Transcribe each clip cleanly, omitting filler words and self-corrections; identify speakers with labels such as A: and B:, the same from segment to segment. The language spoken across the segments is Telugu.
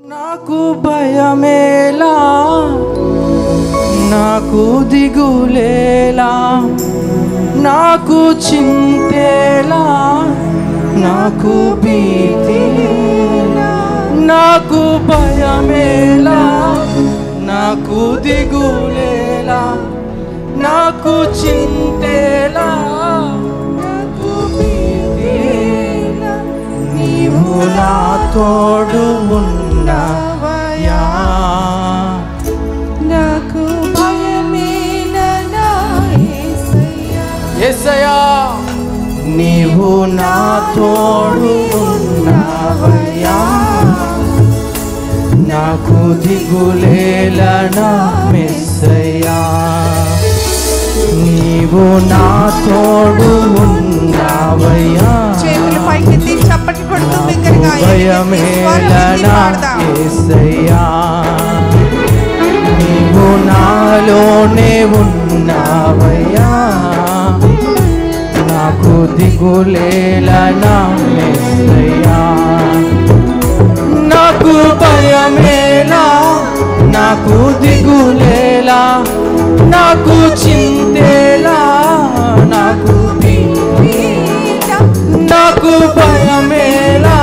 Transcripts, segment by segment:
A: నాకు భయమేలా, నాకు దిగులేలా, నాకు చింతేలా, నాకు భీతిలా. నాకు భయమేలా, నాకు దిగులేలా, నాకు చింతేలా, నాకు భీతిలా. నీవు నా తోడు ఉన్నావయ్యా.
B: నాకు భయమేలా యేసయ్యా.
A: యేసయ్యా నీవు నా తోడు ఉన్నావయ్యా. నాకు దిగులేలా నా యేసయ్యా. నీవు నా తోడు ఉన్నావయ్యా.
B: చేతులు పైకెత్తి చప్పట్లు కొడుతూ బిగ్గరగా
A: భయమేలా నా యేసయ్యా. నీవు నాలోనే ఉన్నావయ్యా. నాకు దిగులేలా నా యేసయ్యా. నాకు భయమేలా, నాకు దిగులేలా, నాకు చింతేలా, నాకు నాకు భయమేలా,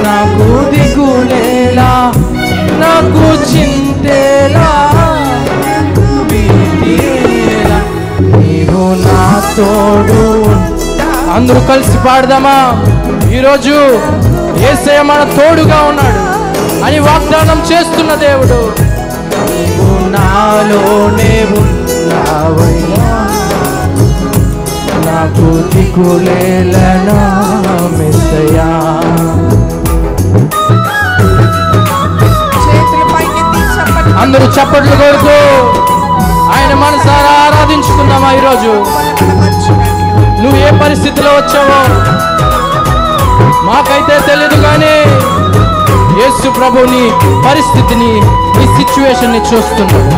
A: నాకు దిగులేలా, నాకు చింతేలా, భీతిలా. నీవు నా తోడు. అందరూ కలిసి పాడదామా? ఈరోజు యేసయ్య మన తోడుగా ఉన్నాడు అని వాగ్దానం చేస్తున్న దేవుడు. నీవు నాలోనే ఉన్నావయ్యా. నాకు దిగులేలా నా యేసయ్యా.
B: చేతులు పైకెత్తి చప్పట్లు
A: అందరూ చప్పట్లు కొడుతూ ఆయన మనసారా ఆరాధించుకుందామా? ఈరోజు నువ్వు ఏ పరిస్థితిలో వచ్చావో మాకైతే తెలియదు, కానీ యేసు ప్రభుని పరిస్థితిని, ఈ సిచ్యువేషన్ ని చూస్తున్నాడు.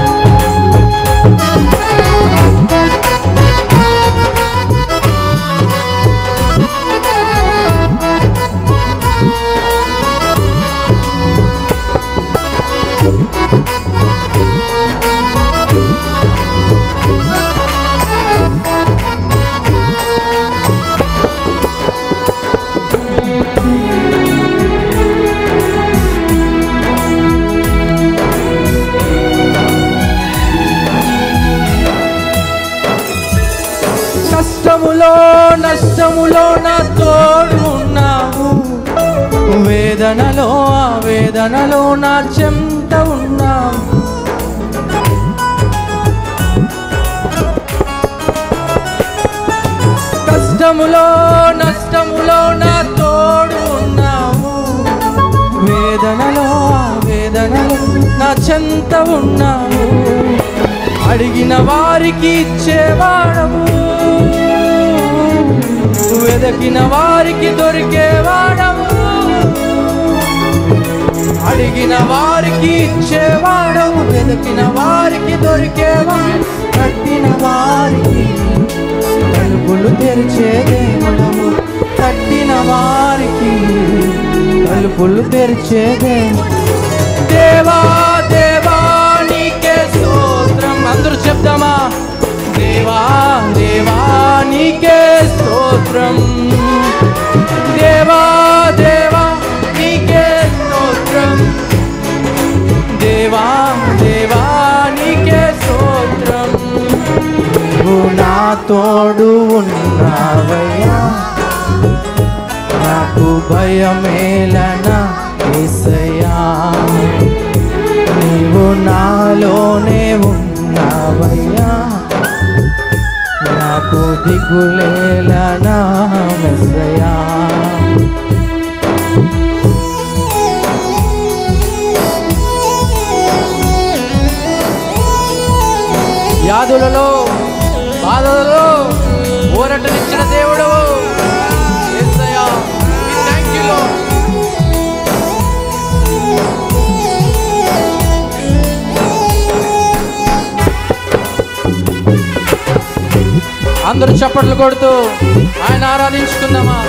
A: నష్టములో నా తోడు ఉన్నావు. వేదనలో ఆవేదనలో నా చెంత ఉన్నావు. నష్టములో నా తోడు ఉన్నావు. వేదనలో ఆవేదనలో నా చెంత ఉన్నావు. అడిగిన వారికి ఇచ్చేవాడవు, వెదకిన వారికి దొరికేవాడవు. అడిగిన వారికి ఇచ్చేవాడవు, వెదకిన వారికి దొరికేవాడు. తట్టిన వారికి తలుపులు తెరిచే దేవుడవు. తట్టిన వారికి తలుపులు తెరిచే దేవుడు. దేవా దేవా నీకే స్తోత్రం. అందరూ చెప్తామా? దేవా దేవా నీకే స్తోత్రం. దేవా దేవా నీకే స్తోత్రం. దేవా దేవా నీకే స్తోత్రం. నువ్వు నా తోడు ఉన్నావయ్యా. నాకు భయమేలా నా యేసయ్యా. నీవు నాలోనే ఉన్నావయ్యా. నాకు దిగులేలా నా యేసయ్యా. వ్యాధులలో బాధలలో ఊరటనిచ్చిన దేవుడు యేసయ్యా. Thank you lord. అందరూ చప్పట్లు కొడుతూ ఆయన ఆరాధించుకుందామా?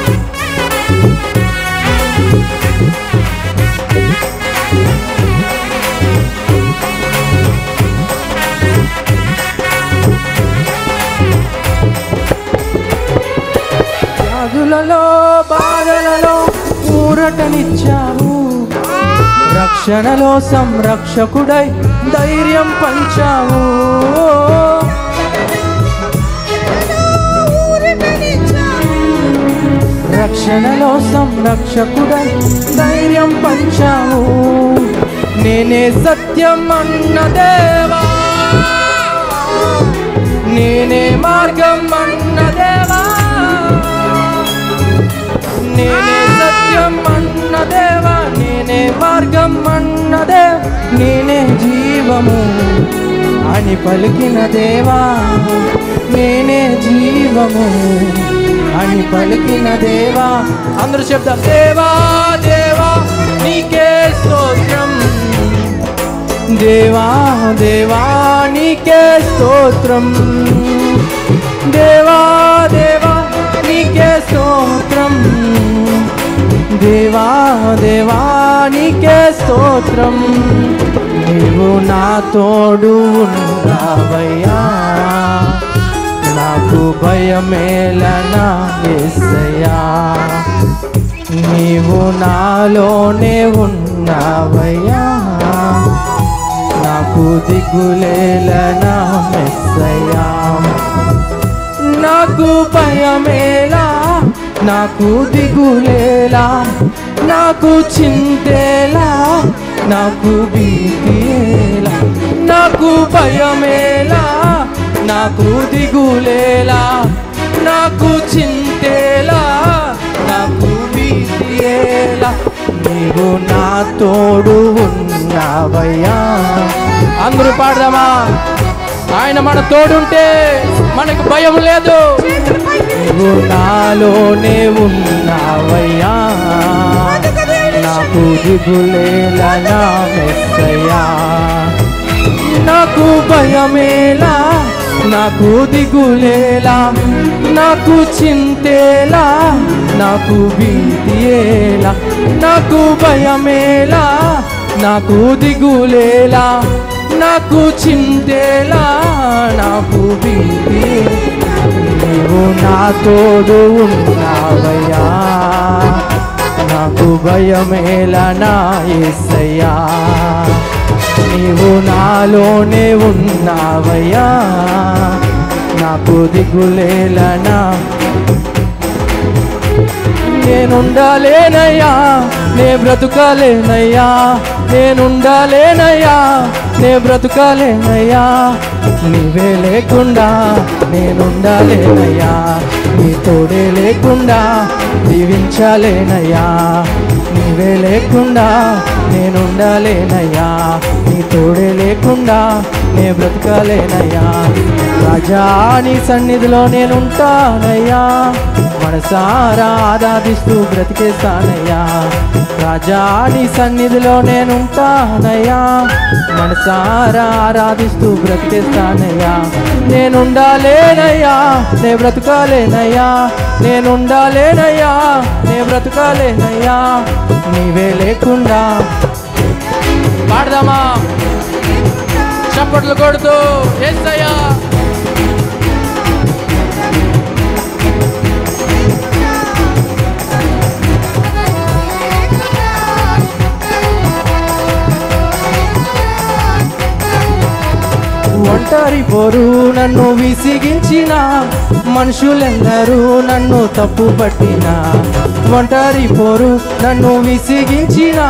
A: శ్రమలలో బాధలలో ఊరటనిచ్చావు, రక్షణలో సంరక్షకుడై ధైర్యం పంచావు. రక్షణలో సంరక్షకుడై ధైర్యం పంచావు. నేనే సత్యం అన్న దేవా, నేనే మార్గం అన్న దేవా, నేనే సత్యం అన్న దేవా, నేనే మార్గం అన్న దేవా, నేనే జీవము అని పలికిన దేవా, నేనే జీవము అని పలికిన దేవా. అందరూ చెప్తారు దేవా దేవా నీకే స్తోత్రం, దేవా దేవా నీకే స్తోత్రం, దేవా దేవా నీకే స్తోత్రం, దేవా దేవా నీకే స్తోత్రం. నీవు నా తోడు ఉన్నావయ్యా, నాకు భయమేలనా యేసయ్యా, నీవు నాలోనే ఉన్నావయ్యా, నాకు దిగులేలనా మెస్సయ్యా. నాకు భయమేలా, నాకు దిగులేలా, నాకు చింతేలా, నాకు భీతియేలా, నాకు భయమేలా, నాకు దిగులేలా, నాకు చింతేలా, నాకు భీతియేలా, నీవు నా తోడు ఉన్నావయ్యా. అందరూ పాడదామా? ఆయన మన తోడుంటే మనకు భయం లేదు. నీవు నాలోనే ఉన్నావయ్యా, నాకు దిగులేలా నా మెస్సయ్యా, నాకు భయమేలా, నాకు దిగులేలా, నాకు చింతేలా, నాకు భీతియేలా, నాకు భయమేలా, నాకు దిగులేలా, నాకు చింతేలా, నాకు భీతియేలా, నీవు నా తోడు ఉన్నావయ్యా, నాకు భయమేలా నా యేసయ్యా, నీవు నాలోనే ఉన్నావయ్యా, నాకు దిగులేలనా. నేనుండాలేనయ్యా, నే బ్రతుకాలేనయ్యా, నేనుండాలేనయ్యా, నే బ్రతుకాలేనయ్యా, నీవే లేకుండా నేనుండాలేనయ్యా, నీ తోడే లేకుండా దీవించాలేనయ్యా, నీవే లేకుండా నేనుండాలేనయ్యా, నీ తోడే లేకుండా నే బ్రతకాలేనయ్యా. రాజా నీ సన్నిధిలో నేనుంటానయ్యా, మనసారా ఆరాధిస్తూ బ్రతికేస్తానయ్యా. రాజా నీ సన్నిధిలో నేనుంటానయ్యా, మనసారా ఆరాధిస్తూ బ్రతికేస్తానయ్యా. నేనుండాలేనయ్యా, నే బ్రతకాలేనయ్యా, నేనుండాలేనయ్యా, నే బ్రతకాలేనయ్యా, నీవే లేకుండా. పాడదామా చప్పట్లు కొడుతూ యేసయ్యా. ఒంటరి పోరు నన్ను విసిగించిన మనుషులెల్లరూ నన్ను తప్పు పట్టిన, ఒంటరి పోరు నన్ను విసిగించిన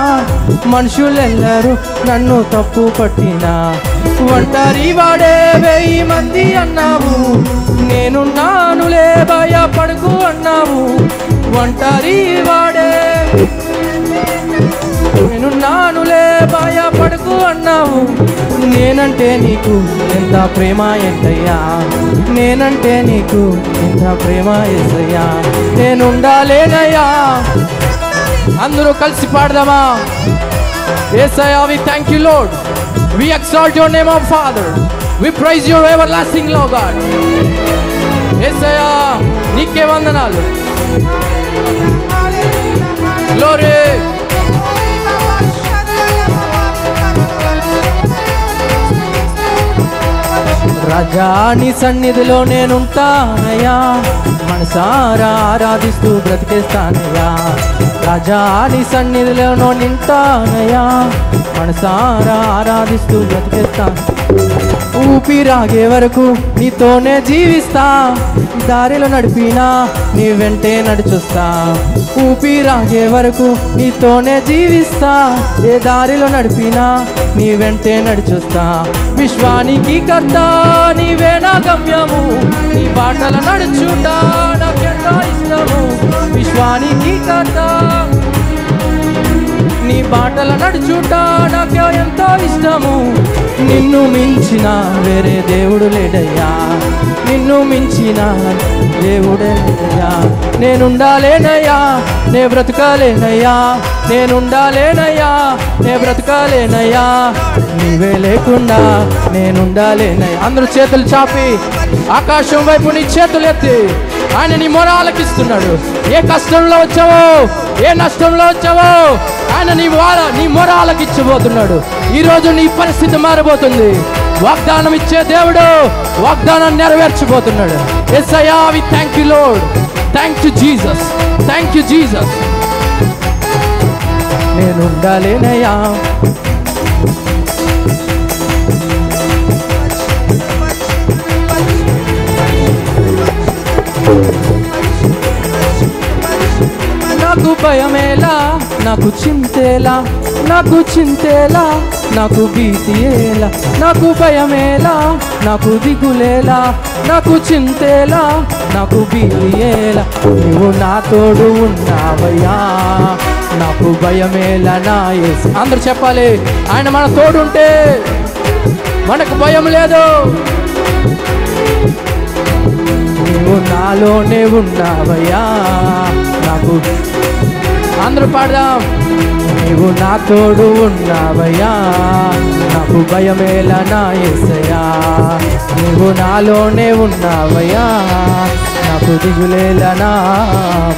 A: మనుషులెల్లరూ నన్ను తప్పు పట్టిన, ఒంటరి వాడే 1000 మంది అన్నావు, నేనున్నానులే భయపడకు అన్నావు. ఒంటరి వాడే నేనున్నానులే భయపడకు అన్నావు. నేనంటే నీకు ఎంత ప్రేమ యేసయ్యా, నేనంటే నీకు ఎంత ప్రేమ యేసయ్యా. నేనుండాలేనయ్యా. అందరూ కలిసి పాడదామా? యేసయ్యా, we thank you Lord, we exalt your name of Father, we praise your everlasting Lord God. యేసయ్యా నీకే వందనాలు. Glory. రాజా నీ సన్నిధిలో నేనుంటానయ్యా, మనసారా ఆరాధిస్తూ బ్రతికేస్తానయ్యా. రాజా నీ సన్నిధిలో నింటానయ్యా, మనసారా ఆరాధిస్తూ బ్రతికేస్తాను. ఊపిరాగే వరకు నీతోనే జీవిస్తా, దారిలో నడిపినా నీ వెంటే నడిచొస్తా. ఊపిరాగే వరకు నీతోనే జీవిస్తా, ఏ దారిలో నడిపినా నీ వెంటే నడిచొస్తా. విశ్వానికి కర్త నీవే నా గమ్యము, నీ బాటల నడుచుట నాకెంతో ఇష్టము. విశ్వానికి కర్త నీ బాటల నడుచుట నాకు ఎంతో ఇష్టము. నిన్ను మించిన వేరే దేవుడు లేడయ్యా, నిన్ను మించిన దేవుడే లేదయ్యా. నేనుండాలేనయ్యా, నే బ్రతకాలేనయ్యా, నేనుండాలేనయ్యా, నే బ్రతకాలేనయ్యా. నీవే లేకుండా నేనుండాలేనయ్యా. అందరూ చేతులు చాపి ఆకాశం వైపు నీ చేతులు ఎత్తి ఆయన నీ మొర ఆలకిస్తున్నాడు. ఏ కష్టంలో వచ్చావో, ఏ నష్టంలో వచ్చావో ఆయన నీ మొర ఆలకించబోతున్నాడు. ఈరోజు నీ పరిస్థితి మారబోతుంది. వాగ్దానం ఇచ్చే దేవుడు వాగ్దానాన్ని నెరవేర్చబోతున్నాడు. యేసయ్యా we thank you Lord, thank you Jesus, thank you Jesus. నేనుండాలేనయ్యా, నాకు భయమేలా, నాకు చింతేలా, నాకు చింతేలా, నాకు భీతియేలా. నాకు భయమేలా, నాకు దిగులేలా, నాకు చింతేలా, నాకు భీతియేలా. నువ్వు నా తోడు ఉన్నావయ్యా, నాకు భయమేలా నా యేసు. అందరూ చెప్పాలి, ఆయన మన తోడుంటే మనకు భయం లేదు. నువ్వు నాలోనే ఉన్నావయ్యా, నాకు అందరూ పాడదాం. నీవు నా తోడు ఉన్నావయ్యా, నాకు భయమేలా నా యేసయ్యా. నీవు నాలోనే ఉన్నావయ్యా, నాకు దిగులేలా నా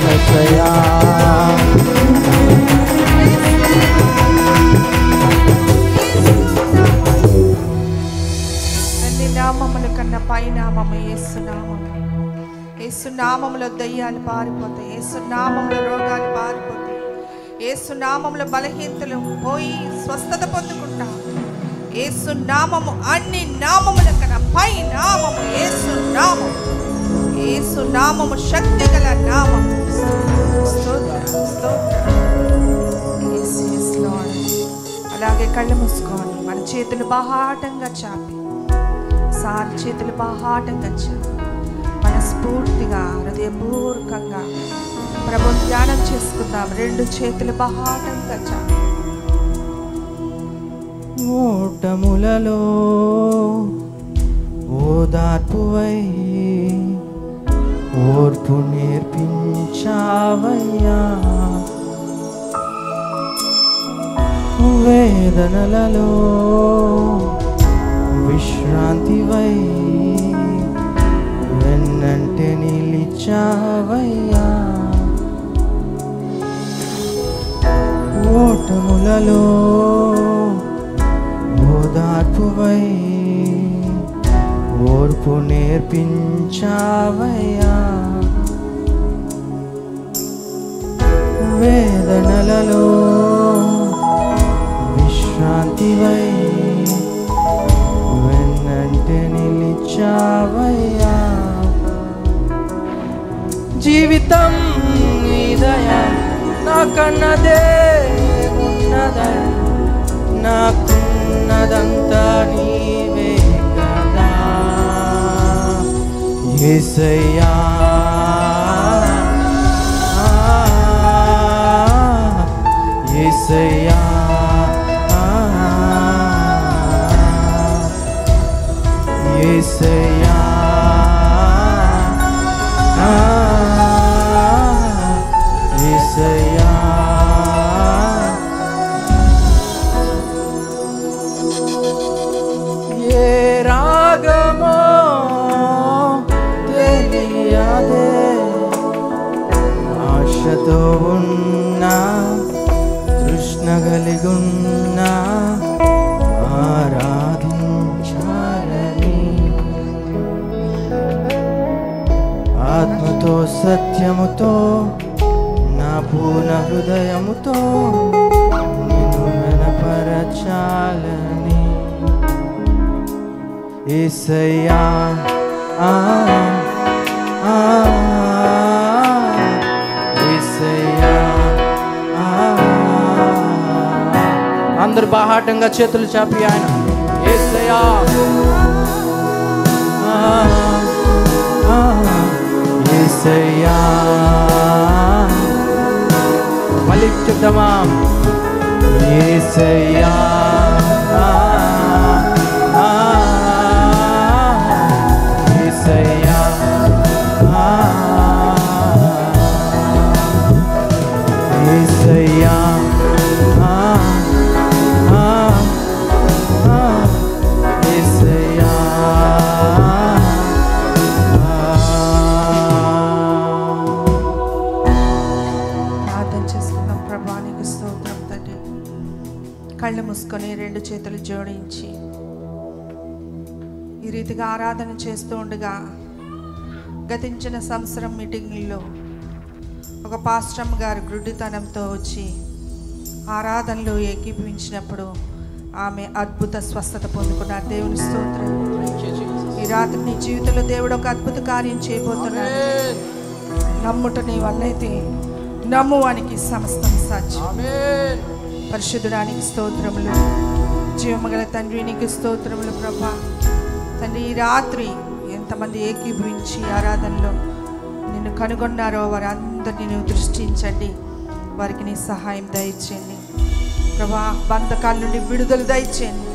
A: మెస్సయ్యా.
B: అన్ని నామముల కన్నా పై నామము యేసు నామము. యేసు నామములో దయ్యాలు పారిపోతాయి, యేసు నామములో రోగాలు పారిపోతాయి, యేసు నామములో బలహీనతలు పోయి స్వస్థత పొందుకుంటాం. యేసు నామము అన్ని నామముల కన్నా పై నామము యేసు నామము. యేసు నామము శక్తి గల నామము. స్తోత్రం, స్తోత్రం. యేసు, యేసు లార్డ్. అలాగే కళ్ళు మూసుకొని మన చేతులు బాహాటంగా చాపి, సారి చేతులు బాహాటంగా చాపి మనస్ఫూర్తిగా హృదయపూర్వకంగా ప్రభు ధ్యానం చేసుకుందాం. రెండు చేతులు బహాటంగా చాపి.
A: ఓటములలో ఓదార్పువై ఓర్పు నేర్పించావయ్యా, వేదనలలో విశ్రాంతివై వెన్నంటే నిలిచావయ్యా. ఓటములలో ఓదార్పువై ఓర్పు నేర్పించావయ్యా, వేదనలలో విశ్రాంతివై వెన్నంటే నిలిచావయ్యా. జీవితం నీదయా, నాకన్నదే ఉన్నదయా, నాకున్నదంతా నీవే కదా యేసయ్యా. యేసయ్యా, యేసయ్యా, యేసయ్యా. ఏ రాగమో తెలియదు ఆత్మతో సత్యముతో నా పూర్ణ హృదయముతో నిన్ను గణపరచాలని యేసయ్యా యేసయ్యా. అందరు బాహాటంగా చేతులు చాపి ఆయన యేసయ్యా యేసయ్యా. మళ్ళీ చెప్తామా యేసయ్యా యేసయ్యా యేసయ్యా యేసయ్యా.
B: ప్రార్థన చేసుకుందాం. ప్రభా నీకు స్తోత్రం తండ్రి. కళ్ళు మూసుకొని రెండు చేతులు జోడించి ఈ రీతిగా ఆరాధన చేస్తూ ఉండగా గతించిన సంవత్సరం మీటింగ్లో ఒక పాస్టమ్ గారు గుడ్డితనంతో వచ్చి ఆరాధనలో ఏకీభవించినప్పుడు ఆమె అద్భుత స్వస్థత పొందుకున్నారు. దేవుని స్తోత్రం. ఈ రాత్రి నీ జీవితంలో దేవుడు ఒక అద్భుత కార్యం చేయబోతున్నాడు. నమ్ముట నీ వల్లైతే నమ్మువానికి సమస్తం సాధ్యం. పరిశుద్ధుడానికి స్తోత్రములు. జీవమగల తండ్రి నీకు స్తోత్రములు ప్రభా. తండ్రి ఈ రాత్రి ఎంతమంది ఏకీభవించి ఆరాధనలో నిన్ను కనుగొన్నారో వారందరినీ నువ్వు దృష్టించండి. వారికి నీ సహాయం దయచేయండి ప్రభా. బంధకాల నుండి విడుదల దయచేయండి.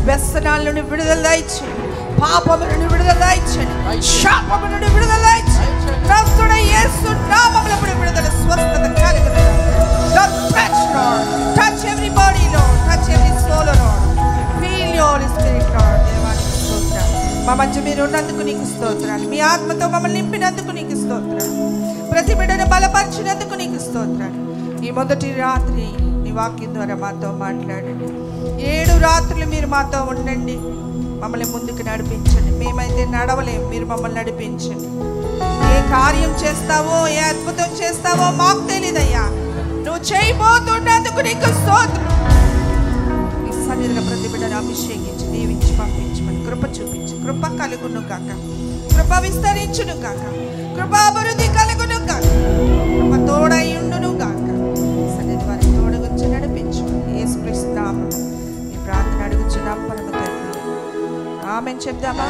B: వ్యసనాల నుండి విడుదల దయచేయండి. పాపము నుండి విడుదల దయచేయండి. శాపము నుండి విడుదల దయచేయండి. నజరేయుడైన యేసు నామములో విడుదల స్వస్థత కలుగును. Touch Lord. Touch everybody Lord. Touch every soul Lord. Feel your Holy Spirit Lord. దేవానికి స్తోత్రం. మా మధ్య మీరు ఉన్నందుకు నీకు స్తోత్రాలు. మీ ఆత్మతో మమ్మల్ని నింపినందుకు నీకు స్తోత్రాలు. ప్రతి బిడ్డను బలపరిచినందుకు నీకు స్తోత్రాలు. ఈ మొదటి రాత్రి నీ వాక్యం ద్వారా మాతో మాట్లాడండి. 7 రాత్రులు మీరు మాతో ఉండండి. మమ్మల్ని ముందుకు నడిపించండి. మేమైతే నడవలేము, మీరు మమ్మల్ని నడిపించండి. ఏ కార్యం చేస్తావో, ఏ అద్భుతం చేస్తావో మాకు తెలియదయ్యా. నువ్వు చేయబోతున్నందుకు నీకు స్తోత్రం. ఈ సన్నిధిలో ప్రతి బిడ్డను అభిషేకించి దీవించి పంపించమని కృప చూపించి కృప కలుగును కాక, కృప విస్తరించును కాక, కృప అభివృద్ధి కలుగును కాక, కృప తోడై ఉండును కాక. సన్నిధి వారిని తోడుగుంచి నడిపించమని యేసుక్రీస్తు నామములో ఈ ప్రార్థన అడుగుచున్నాం పరమ తండ్రి. ఆమేన్ చెప్దామా?